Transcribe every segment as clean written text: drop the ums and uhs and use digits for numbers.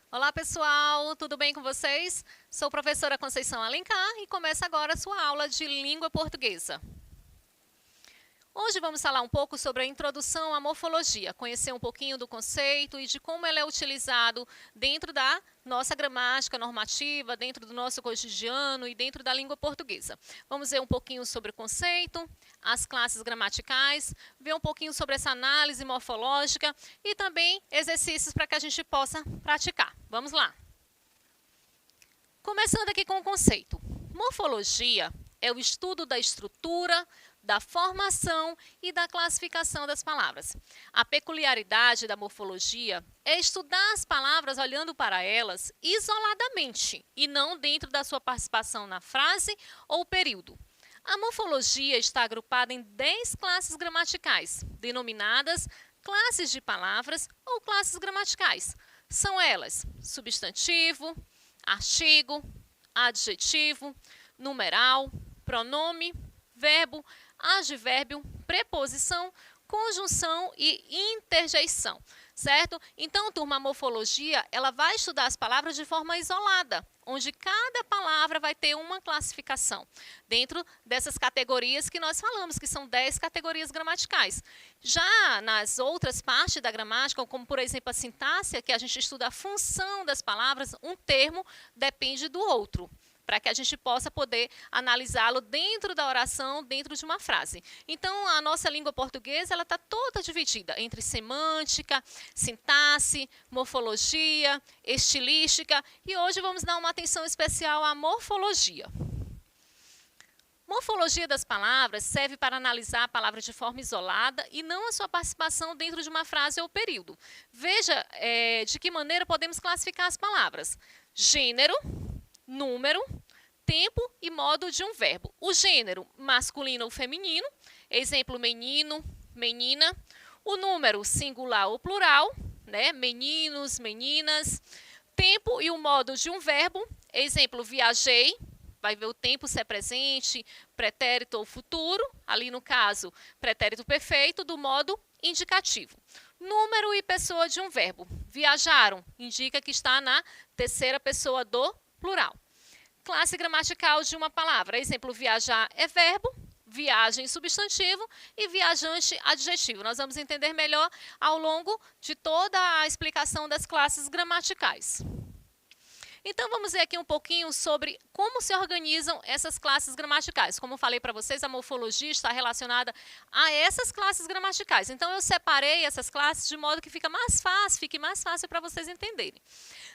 Olá pessoal, tudo bem com vocês? Sou a professora Conceição Alencar e começa agora a sua aula de língua portuguesa. Hoje vamos falar um pouco sobre a introdução à morfologia, conhecer um pouquinho do conceito e de como ele é utilizado dentro da nossa gramática normativa, dentro do nosso cotidiano e dentro da língua portuguesa. Vamos ver um pouquinho sobre o conceito, as classes gramaticais, ver um pouquinho sobre essa análise morfológica e também exercícios para que a gente possa praticar. Vamos lá. Começando aqui com o conceito. Morfologia é o estudo da estrutura, da formação e da classificação das palavras. A peculiaridade da morfologia é estudar as palavras olhando para elas isoladamente e não dentro da sua participação na frase ou período. A morfologia está agrupada em 10 classes gramaticais, denominadas classes de palavras ou classes gramaticais. São elas: substantivo, artigo, adjetivo, numeral, pronome, verbo, advérbio, preposição, conjunção e interjeição, certo? Então, turma, a morfologia, ela vai estudar as palavras de forma isolada, onde cada palavra vai ter uma classificação, dentro dessas categorias que nós falamos, que são 10 categorias gramaticais. Já nas outras partes da gramática, como por exemplo a sintaxe, que a gente estuda a função das palavras, um termo depende do outro, para que a gente possa poder analisá-lo dentro da oração, dentro de uma frase. Então, a nossa língua portuguesa ela está toda dividida entre semântica, sintaxe, morfologia, estilística, e hoje vamos dar uma atenção especial à morfologia. Morfologia das palavras serve para analisar a palavra de forma isolada e não a sua participação dentro de uma frase ou período. Veja de que maneira podemos classificar as palavras. Gênero, número, tempo e modo de um verbo. O gênero, masculino ou feminino, exemplo, menino, menina. O número, singular ou plural, né? Meninos, meninas. Tempo e o modo de um verbo, exemplo, viajei, vai ver o tempo se é presente, pretérito ou futuro, ali no caso, pretérito perfeito, do modo indicativo. Número e pessoa de um verbo. Viajaram, indica que está na terceira pessoa do plural. Classe gramatical de uma palavra. Exemplo, viajar é verbo, viagem substantivo e viajante adjetivo. Nós vamos entender melhor ao longo de toda a explicação das classes gramaticais. Então, vamos ver aqui um pouquinho sobre como se organizam essas classes gramaticais. Como falei para vocês, a morfologia está relacionada a essas classes gramaticais. Então, eu separei essas classes de modo que fique mais fácil para vocês entenderem.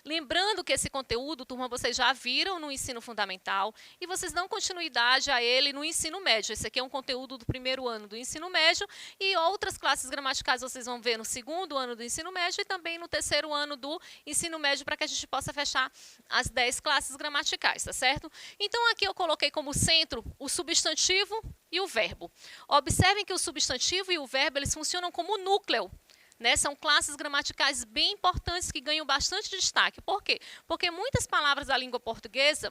Lembrando que esse conteúdo, turma, vocês já viram no ensino fundamental e vocês dão continuidade a ele no ensino médio. Esse aqui é um conteúdo do primeiro ano do ensino médio e outras classes gramaticais vocês vão ver no segundo ano do ensino médio e também no terceiro ano do ensino médio para que a gente possa fechar as 10 classes gramaticais, tá certo? Então, aqui eu coloquei como centro o substantivo e o verbo. Observem que o substantivo e o verbo, eles funcionam como núcleo, né? São classes gramaticais bem importantes que ganham bastante destaque. Por quê? Porque muitas palavras da língua portuguesa,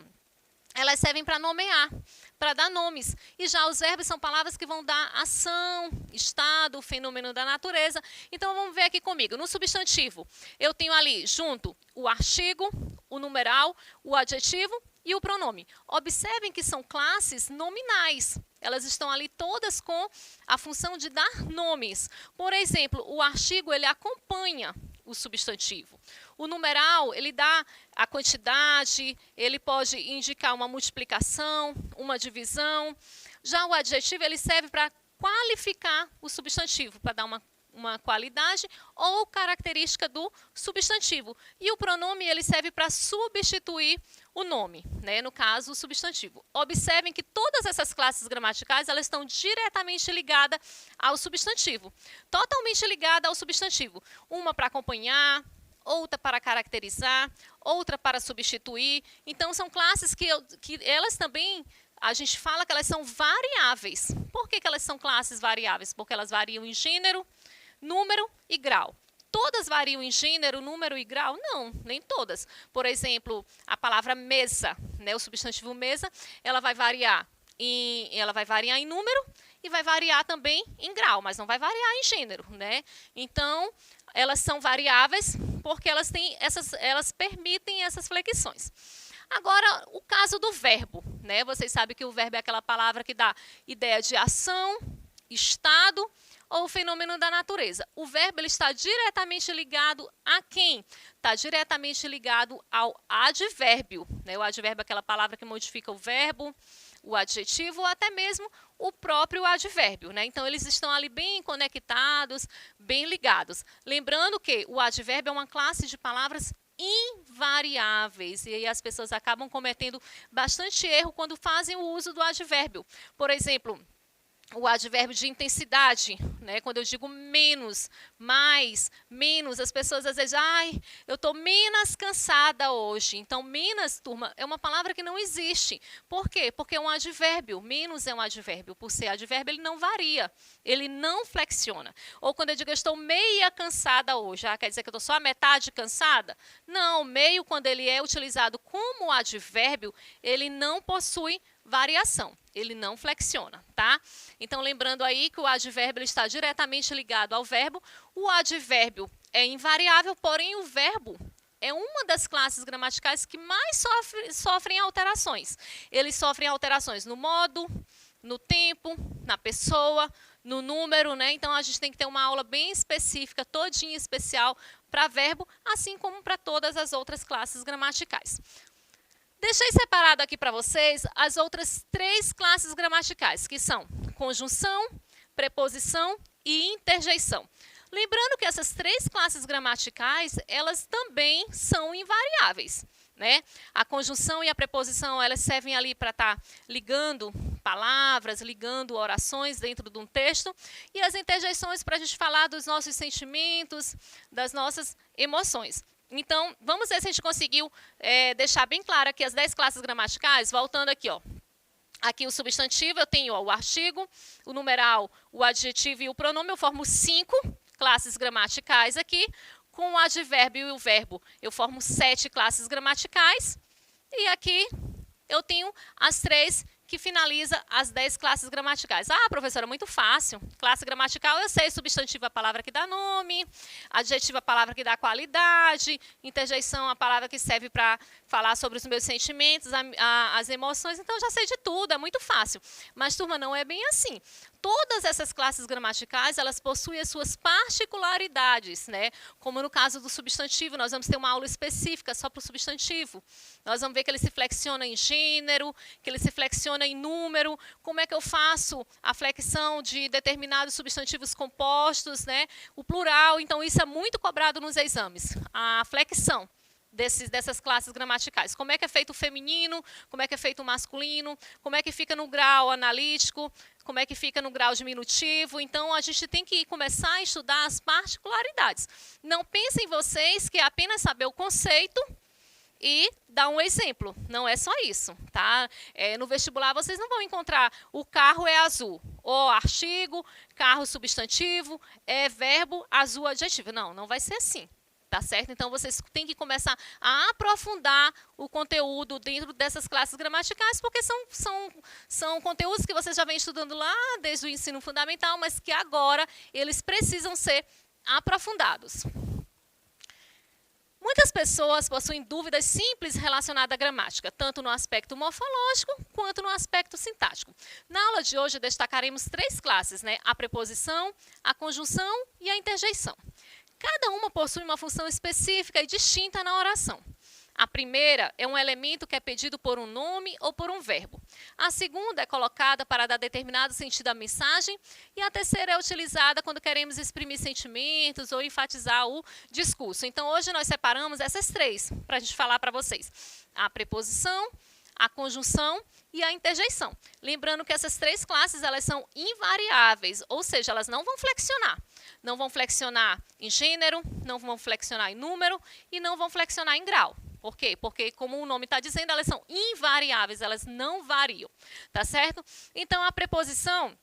elas servem para nomear, para dar nomes. E já os verbos são palavras que vão dar ação, estado, fenômeno da natureza. Então, vamos ver aqui comigo. No substantivo, eu tenho ali junto o artigo, o numeral, o adjetivo e o pronome. Observem que são classes nominais. Elas estão ali todas com a função de dar nomes. Por exemplo, o artigo, ele acompanha o substantivo. O numeral, ele dá a quantidade, ele pode indicar uma multiplicação, uma divisão. Já o adjetivo, ele serve para qualificar o substantivo, para dar uma qualidade ou característica do substantivo. E o pronome, ele serve para substituir o nome, né? No caso, o substantivo. Observem que todas essas classes gramaticais, elas estão diretamente ligadas ao substantivo. Totalmente ligada ao substantivo. Uma para acompanhar, outra para caracterizar, outra para substituir. Então, são classes que elas também, a gente fala que elas são variáveis. Por que elas são classes variáveis? Porque elas variam em gênero, número e grau. Todas variam em gênero, número e grau? Não, nem todas. Por exemplo, a palavra mesa, né, o substantivo mesa, ela vai variar em número e vai variar também em grau, mas não vai variar em gênero, né? Então, elas são variáveis porque elas permitem essas flexões. Agora, o caso do verbo, né? Vocês sabem que o verbo é aquela palavra que dá ideia de ação, estado ou fenômeno da natureza. O verbo ele está diretamente ligado a quem? Está diretamente ligado ao advérbio, né? O advérbio é aquela palavra que modifica o verbo, o adjetivo ou até mesmo o próprio advérbio, né? Então, eles estão ali bem conectados, bem ligados. Lembrando que o advérbio é uma classe de palavras invariáveis, e aí as pessoas acabam cometendo bastante erro quando fazem o uso do advérbio. Por exemplo, o advérbio de intensidade, né? Quando eu digo menos, mais, menos, as pessoas às vezes, eu estou menos cansada hoje. Então, menos, turma, é uma palavra que não existe. Por quê? Porque é um advérbio, menos é um advérbio. Por ser advérbio, ele não varia, ele não flexiona. Ou quando eu digo, eu estou meia cansada hoje, quer dizer que eu estou só a metade cansada? Não, meio, quando ele é utilizado como advérbio, ele não possui variação, ele não flexiona, tá? Então, lembrando aí que o advérbio está diretamente ligado ao verbo, o advérbio é invariável, porém o verbo é uma das classes gramaticais que mais sofrem alterações. Eles sofrem alterações no modo, no tempo, na pessoa, no número, né? Então, a gente tem que ter uma aula bem específica, todinha especial para verbo, assim como para todas as outras classes gramaticais. Deixei separado aqui para vocês as outras 3 classes gramaticais, que são conjunção, preposição e interjeição. Lembrando que essas 3 classes gramaticais, elas também são invariáveis, né? A conjunção e a preposição, elas servem ali para estar ligando palavras, ligando orações dentro de um texto, e as interjeições para a gente falar dos nossos sentimentos, das nossas emoções. Então, vamos ver se a gente conseguiu deixar bem claro aqui as 10 classes gramaticais, voltando aqui, ó. Aqui o substantivo, eu tenho o artigo, o numeral, o adjetivo e o pronome, eu formo 5 classes gramaticais aqui. Com o advérbio e o verbo, eu formo 7 classes gramaticais. E aqui eu tenho as 3 que finaliza as 10 classes gramaticais. Professora, muito fácil. Classe gramatical, eu sei, substantivo é a palavra que dá nome, adjetivo é a palavra que dá qualidade, interjeição é a palavra que serve para falar sobre os meus sentimentos, as emoções, então eu já sei de tudo, é muito fácil. Mas, turma, não é bem assim. Todas essas classes gramaticais, elas possuem as suas particularidades, né? Como no caso do substantivo, nós vamos ter uma aula específica só para o substantivo. Nós vamos ver que ele se flexiona em gênero, que ele se flexiona em número, como é que eu faço a flexão de determinados substantivos compostos, né? O plural, então isso é muito cobrado nos exames, a flexão dessas classes gramaticais. Como é que é feito o feminino, como é que é feito o masculino, como é que fica no grau analítico, como é que fica no grau diminutivo. Então, a gente tem que começar a estudar as particularidades. Não pensem vocês que é apenas saber o conceito e dar um exemplo. Não é só isso, tá? No vestibular, vocês não vão encontrar o carro é azul, ou artigo, carro substantivo, verbo, azul adjetivo. Não, não vai ser assim. Tá certo? Então, vocês têm que começar a aprofundar o conteúdo dentro dessas classes gramaticais, porque são conteúdos que vocês já vêm estudando lá desde o ensino fundamental, mas que agora eles precisam ser aprofundados. Muitas pessoas possuem dúvidas simples relacionadas à gramática, tanto no aspecto morfológico quanto no aspecto sintático. Na aula de hoje, destacaremos 3 classes, né? A preposição, a conjunção e a interjeição. Cada uma possui uma função específica e distinta na oração. A primeira é um elemento que é pedido por um nome ou por um verbo. A segunda é colocada para dar determinado sentido à mensagem. E a terceira é utilizada quando queremos exprimir sentimentos ou enfatizar o discurso. Então, hoje nós separamos essas 3 para a gente falar para vocês. A preposição, a conjunção e a interjeição. Lembrando que essas 3 classes, elas são invariáveis, ou seja, elas não vão flexionar. Não vão flexionar em gênero, não vão flexionar em número e não vão flexionar em grau. Por quê? Porque, como o nome está dizendo, elas são invariáveis, elas não variam, tá certo? Então, a preposição,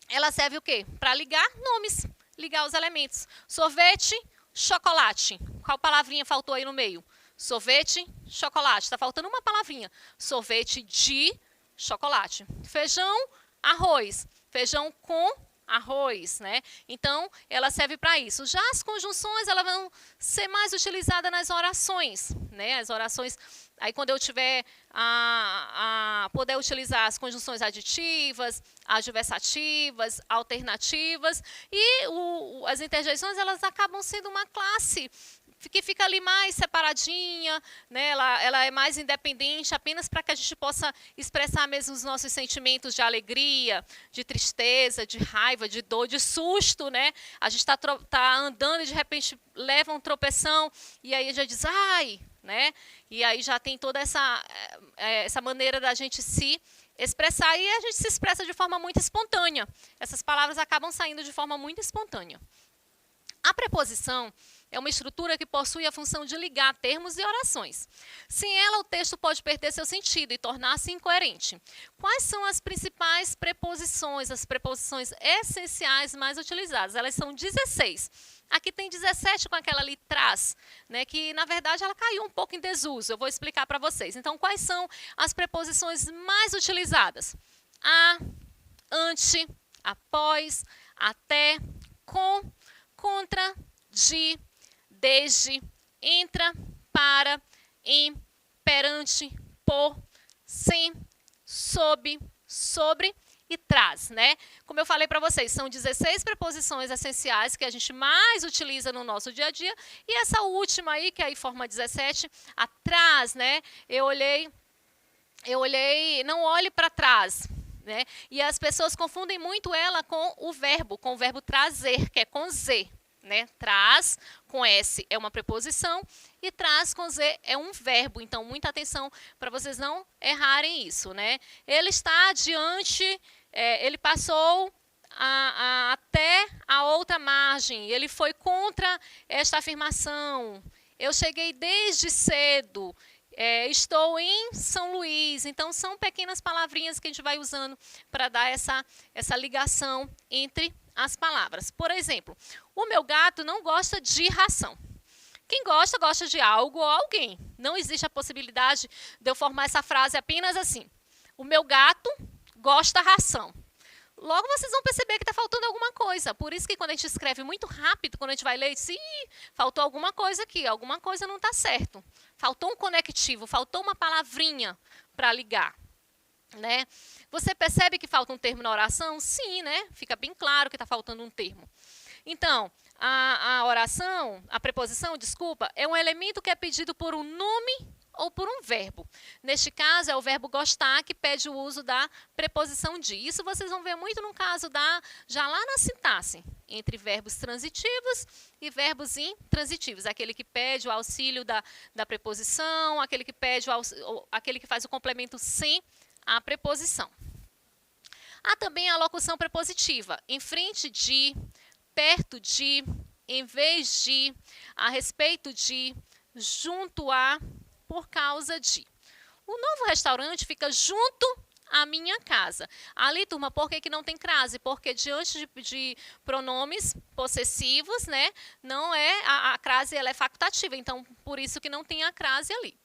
ela serve o quê? Para ligar nomes, ligar os elementos. Sorvete, chocolate. Qual palavrinha faltou aí no meio? Sorvete, chocolate. Está faltando uma palavrinha. Sorvete de chocolate. Feijão, arroz. Feijão com arroz, né? Então, ela serve para isso. Já as conjunções, elas vão ser mais utilizadas nas orações, né? As orações, aí quando eu tiver a poder utilizar as conjunções aditivas, adversativas, alternativas, e as interjeições, elas acabam sendo uma classe que fica ali mais separadinha, né? Ela é mais independente, apenas para que a gente possa expressar mesmo os nossos sentimentos de alegria, de tristeza, de raiva, de dor, de susto, né? A gente tá andando e de repente leva um tropeção e aí já diz, ai, né? E aí já tem toda essa maneira da gente se expressar e a gente se expressa de forma muito espontânea. Essas palavras acabam saindo de forma muito espontânea. A preposição é uma estrutura que possui a função de ligar termos e orações. Sem ela, o texto pode perder seu sentido e tornar-se incoerente. Quais são as principais preposições, as preposições essenciais mais utilizadas? Elas são 16. Aqui tem 17 com aquela ali traz, né, que na verdade ela caiu um pouco em desuso. Eu vou explicar para vocês. Então, quais são as preposições mais utilizadas? A, ante, após, até, com, contra, de, desde, entra, para, em, perante, por, sem, sob, sobre e traz, né? Como eu falei para vocês, são 16 preposições essenciais que a gente mais utiliza no nosso dia a dia, e essa última aí, que aí forma 17, a traz, né? Eu olhei, não olhe para trás, né? E as pessoas confundem muito ela com o verbo trazer, que é com Z. Né? Traz com S é uma preposição e traz com Z é um verbo. Então, muita atenção para vocês não errarem isso. Né? Ele está adiante, ele passou até a outra margem, ele foi contra esta afirmação. Eu cheguei desde cedo, estou em São Luís. Então, são pequenas palavrinhas que a gente vai usando para dar essa ligação entre as palavras. Por exemplo, o meu gato não gosta de ração. Quem gosta, gosta de algo ou alguém. Não existe a possibilidade de eu formar essa frase apenas assim. O meu gato gosta ração. Logo vocês vão perceber que está faltando alguma coisa. Por isso que quando a gente escreve muito rápido, quando a gente vai ler, diz, faltou alguma coisa aqui, alguma coisa não está certo. Faltou um conectivo, faltou uma palavrinha para ligar. Né? Você percebe que falta um termo na oração? Sim, né? Fica bem claro que está faltando um termo. Então, a oração, a preposição, desculpa, é um elemento que é pedido por um nome ou por um verbo. Neste caso, é o verbo gostar que pede o uso da preposição de. Isso vocês vão ver muito no caso já lá na sintaxe, entre verbos transitivos e verbos intransitivos. Aquele que pede o auxílio da preposição, aquele que aquele que faz o complemento sem a preposição. Há também a locução prepositiva, em frente de, perto de, em vez de, a respeito de, junto a, por causa de. O novo restaurante fica junto à minha casa. Ali, turma, por que não tem crase? Porque diante de pronomes possessivos, né, não é, a crase ela é facultativa, então por isso que não tem a crase ali.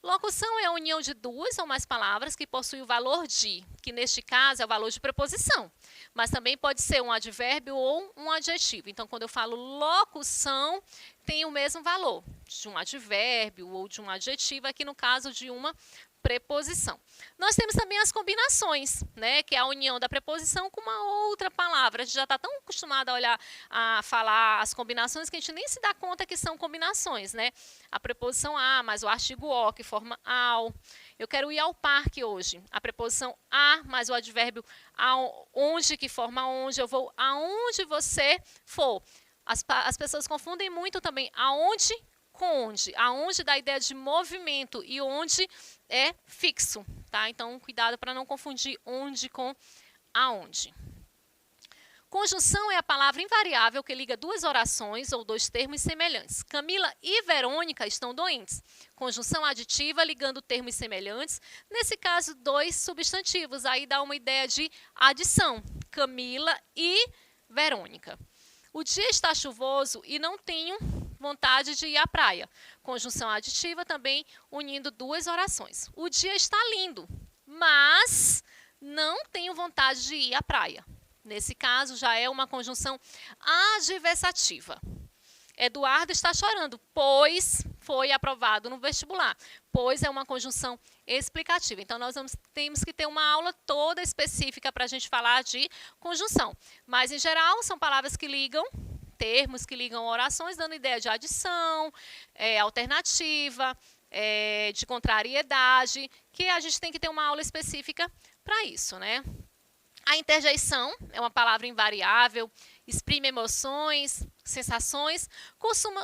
Locução é a união de duas ou mais palavras que possuem o valor de, que neste caso é o valor de preposição, mas também pode ser um advérbio ou um adjetivo. Então, quando eu falo locução, tem o mesmo valor de um advérbio ou de um adjetivo, aqui no caso de uma preposição. Nós temos também as combinações, né, que é a união da preposição com uma outra palavra. A gente já está tão acostumado a olhar, a falar as combinações que a gente nem se dá conta que são combinações, né? A preposição a, mais o artigo o, que forma ao. Eu quero ir ao parque hoje. A preposição a, mais o advérbio onde, que forma onde. Eu vou aonde você for. As pessoas confundem muito também aonde com onde. Aonde dá a ideia de movimento e onde é fixo, tá? Então, cuidado para não confundir onde com aonde. Conjunção é a palavra invariável que liga duas orações ou dois termos semelhantes. Camila e Verônica estão doentes. Conjunção aditiva ligando termos semelhantes. Nesse caso, dois substantivos. Aí dá uma ideia de adição. Camila e Verônica. O dia está chuvoso e não tenho vontade de ir à praia. Conjunção aditiva também unindo duas orações. O dia está lindo, mas não tenho vontade de ir à praia. Nesse caso, já é uma conjunção adversativa. Eduardo está chorando, pois foi aprovado no vestibular. Pois é uma conjunção explicativa. Então, nós temos que ter uma aula toda específica para a gente falar de conjunção. Mas, em geral, são palavras que ligam, termos que ligam orações, dando ideia de adição, alternativa, de contrariedade, que a gente tem que ter uma aula específica para isso, né? A interjeição é uma palavra invariável, exprime emoções, sensações,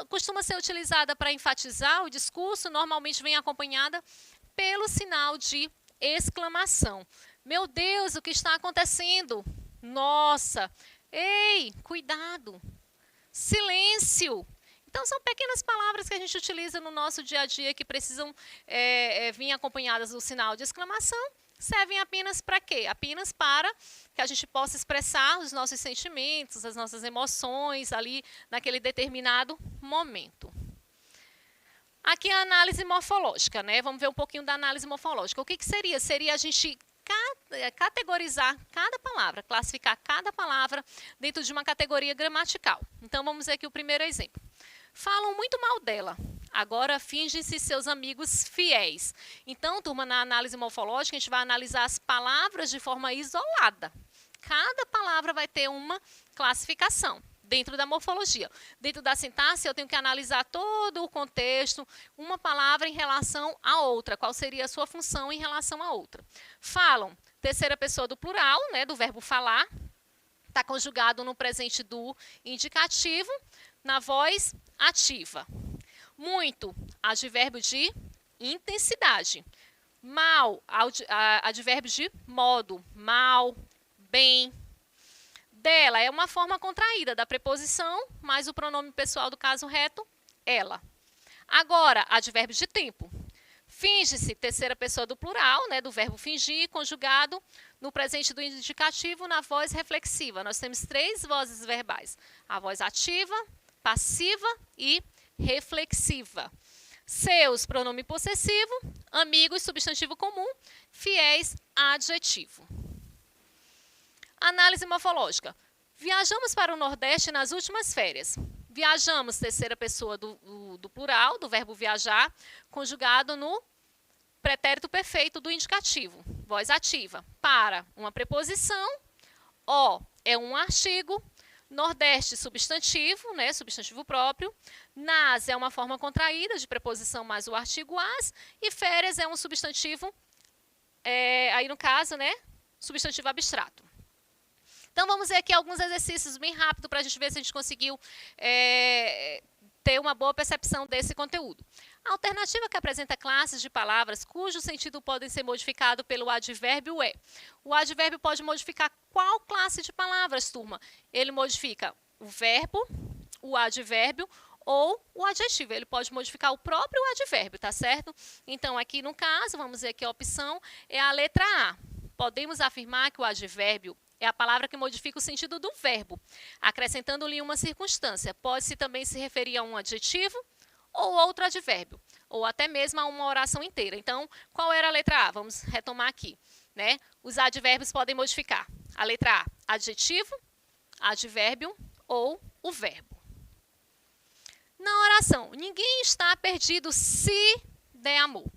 costuma ser utilizada para enfatizar o discurso, normalmente vem acompanhada pelo sinal de exclamação. Meu Deus, o que está acontecendo? Nossa! Ei, cuidado! Silêncio! Então, são pequenas palavras que a gente utiliza no nosso dia a dia que precisam vir acompanhadas do sinal de exclamação. Servem apenas para quê? Apenas para que a gente possa expressar os nossos sentimentos, as nossas emoções ali naquele determinado momento. Aqui a análise morfológica, né? Vamos ver um pouquinho da análise morfológica. O que seria? Seria a gente categorizar cada palavra, classificar cada palavra dentro de uma categoria gramatical. Então, vamos ver aqui o primeiro exemplo. Falam muito mal dela. Agora fingem-se seus amigos fiéis. Então, turma, na análise morfológica, a gente vai analisar as palavras de forma isolada. Cada palavra vai ter uma classificação dentro da morfologia. Dentro da sintaxe, eu tenho que analisar todo o contexto, uma palavra em relação à outra, qual seria a sua função em relação à outra. Falam, terceira pessoa do plural, né, do verbo falar, está conjugado no presente do indicativo, na voz ativa. Muito, advérbio de intensidade. Mal, advérbio de modo. Mal, bem. Dela é uma forma contraída da preposição, mais o pronome pessoal do caso reto, ela. Agora, advérbio de tempo. Finge-se, terceira pessoa do plural, né, do verbo fingir, conjugado no presente do indicativo na voz reflexiva. Nós temos três vozes verbais. A voz ativa, passiva e reflexiva. Seus, pronome possessivo. Amigos, substantivo comum. Fiéis, adjetivo. Análise morfológica. Viajamos para o Nordeste nas últimas férias. Viajamos, terceira pessoa do plural, do verbo viajar, conjugado no pretérito perfeito do indicativo. Voz ativa. Para, uma preposição. O é um artigo. Nordeste, substantivo, né, substantivo próprio. Nas é uma forma contraída de preposição mais o artigo as. E férias é um substantivo, aí no caso, né, substantivo abstrato. Então, vamos ver aqui alguns exercícios bem rápido para a gente ver se a gente conseguiu ter uma boa percepção desse conteúdo. A alternativa que apresenta classes de palavras cujo sentido podem ser modificado pelo advérbio é. O advérbio pode modificar qual classe de palavras, turma? Ele modifica o verbo, o advérbio ou o adjetivo. Ele pode modificar o próprio advérbio, tá certo? Então, aqui no caso, vamos ver aqui a opção é a letra A. Podemos afirmar que o advérbio é a palavra que modifica o sentido do verbo, acrescentando-lhe uma circunstância. Pode-se também se referir a um adjetivo ou outro advérbio, ou até mesmo a uma oração inteira. Então, qual era a letra A? Vamos retomar aqui, né? Os advérbios podem modificar. A letra A, adjetivo, advérbio ou o verbo. Na oração, ninguém está perdido se der amor.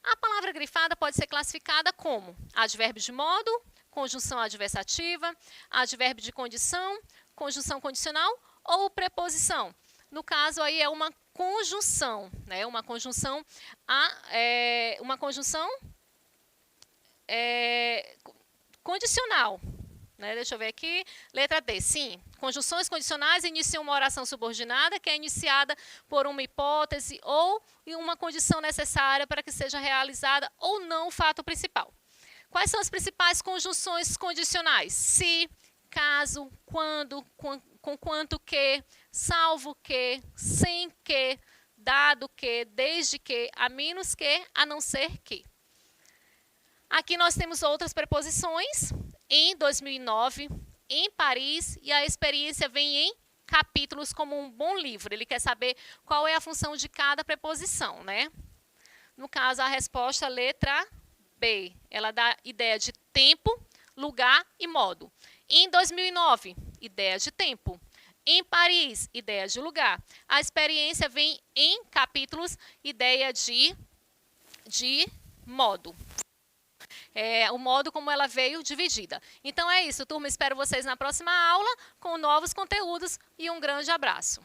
A palavra grifada pode ser classificada como advérbio de modo, conjunção adversativa, advérbio de condição, conjunção condicional ou preposição. No caso, aí é uma conjunção, né? Uma conjunção condicional. Né? Deixa eu ver aqui. Letra D, sim. Conjunções condicionais iniciam uma oração subordinada que é iniciada por uma hipótese ou uma condição necessária para que seja realizada ou não o fato principal. Quais são as principais conjunções condicionais? Se, caso, quando, com quanto que, salvo que, sem que, dado que, desde que, a menos que, a não ser que. Aqui nós temos outras preposições. Em 2009, em Paris, e a experiência vem em capítulos como um bom livro. Ele quer saber qual é a função de cada preposição, né? No caso, a resposta, letra B. Ela dá ideia de tempo, lugar e modo. Em 2009, ideia de tempo. Em Paris, ideia de lugar. A experiência vem em capítulos, ideia de modo. O modo como ela veio dividida. Então é isso, turma. Espero vocês na próxima aula com novos conteúdos e um grande abraço.